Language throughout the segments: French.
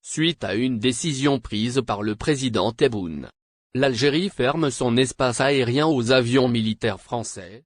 suite à une décision prise par le président Tebboune. L'Algérie ferme son espace aérien aux avions militaires français.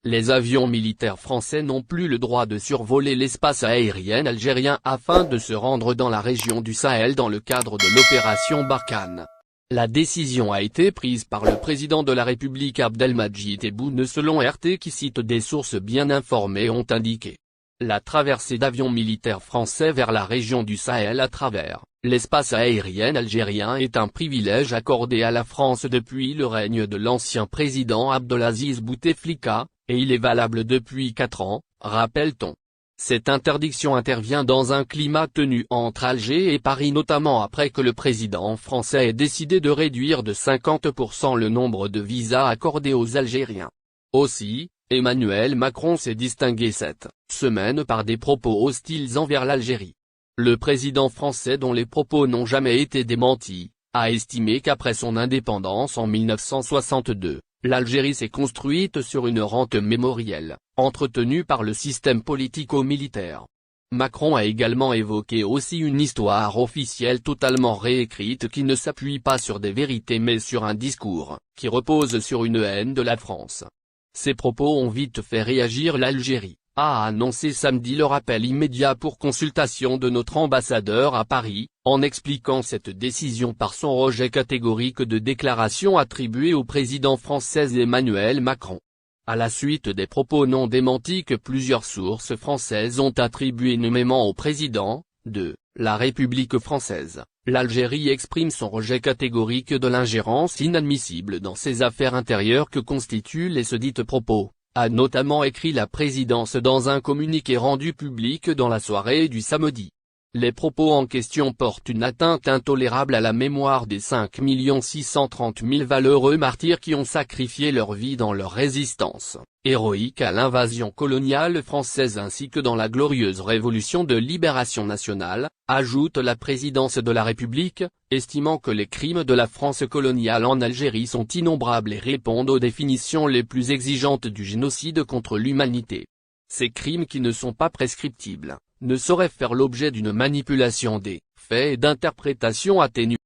Les avions militaires français n'ont plus le droit de survoler l'espace aérien algérien afin de se rendre dans la région du Sahel dans le cadre de l'opération Barkhane. La décision a été prise par le président de la République Abdelmadjid Tebboune selon RT qui cite des sources bien informées ont indiqué. La traversée d'avions militaires français vers la région du Sahel à travers l'espace aérien algérien est un privilège accordé à la France depuis le règne de l'ancien président Abdelaziz Bouteflika, et il est valable depuis 4 ans, rappelle-t-on. Cette interdiction intervient dans un climat tenu entre Alger et Paris notamment après que le président français ait décidé de réduire de 50% le nombre de visas accordés aux Algériens. Aussi, Emmanuel Macron s'est distingué cette semaine par des propos hostiles envers l'Algérie. Le président français dont les propos n'ont jamais été démentis, a estimé qu'après son indépendance en 1962, l'Algérie s'est construite sur une rente mémorielle, entretenue par le système politico-militaire. Macron a également évoqué aussi une histoire officielle totalement réécrite qui ne s'appuie pas sur des vérités mais sur un discours, qui repose sur une haine de la France. Ces propos ont vite fait réagir l'Algérie, a annoncé samedi le rappel immédiat pour consultation de notre ambassadeur à Paris, en expliquant cette décision par son rejet catégorique de déclarations attribuées au président français Emmanuel Macron. À la suite des propos non démentis que plusieurs sources françaises ont attribués nommément au président de la République française, l'Algérie exprime son rejet catégorique de l'ingérence inadmissible dans ses affaires intérieures que constituent les sedites propos, a notamment écrit la présidence dans un communiqué rendu public dans la soirée du samedi. Les propos en question portent une atteinte intolérable à la mémoire des 5 630 000 valeureux martyrs qui ont sacrifié leur vie dans leur résistance héroïque à l'invasion coloniale française ainsi que dans la glorieuse révolution de libération nationale, ajoute la présidence de la République, estimant que les crimes de la France coloniale en Algérie sont innombrables et répondent aux définitions les plus exigeantes du génocide contre l'humanité. Ces crimes qui ne sont pas prescriptibles ne saurait faire l'objet d'une manipulation des faits et d'interprétation atténuée.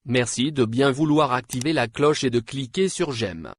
Merci de bien vouloir activer la cloche et de cliquer sur j'aime.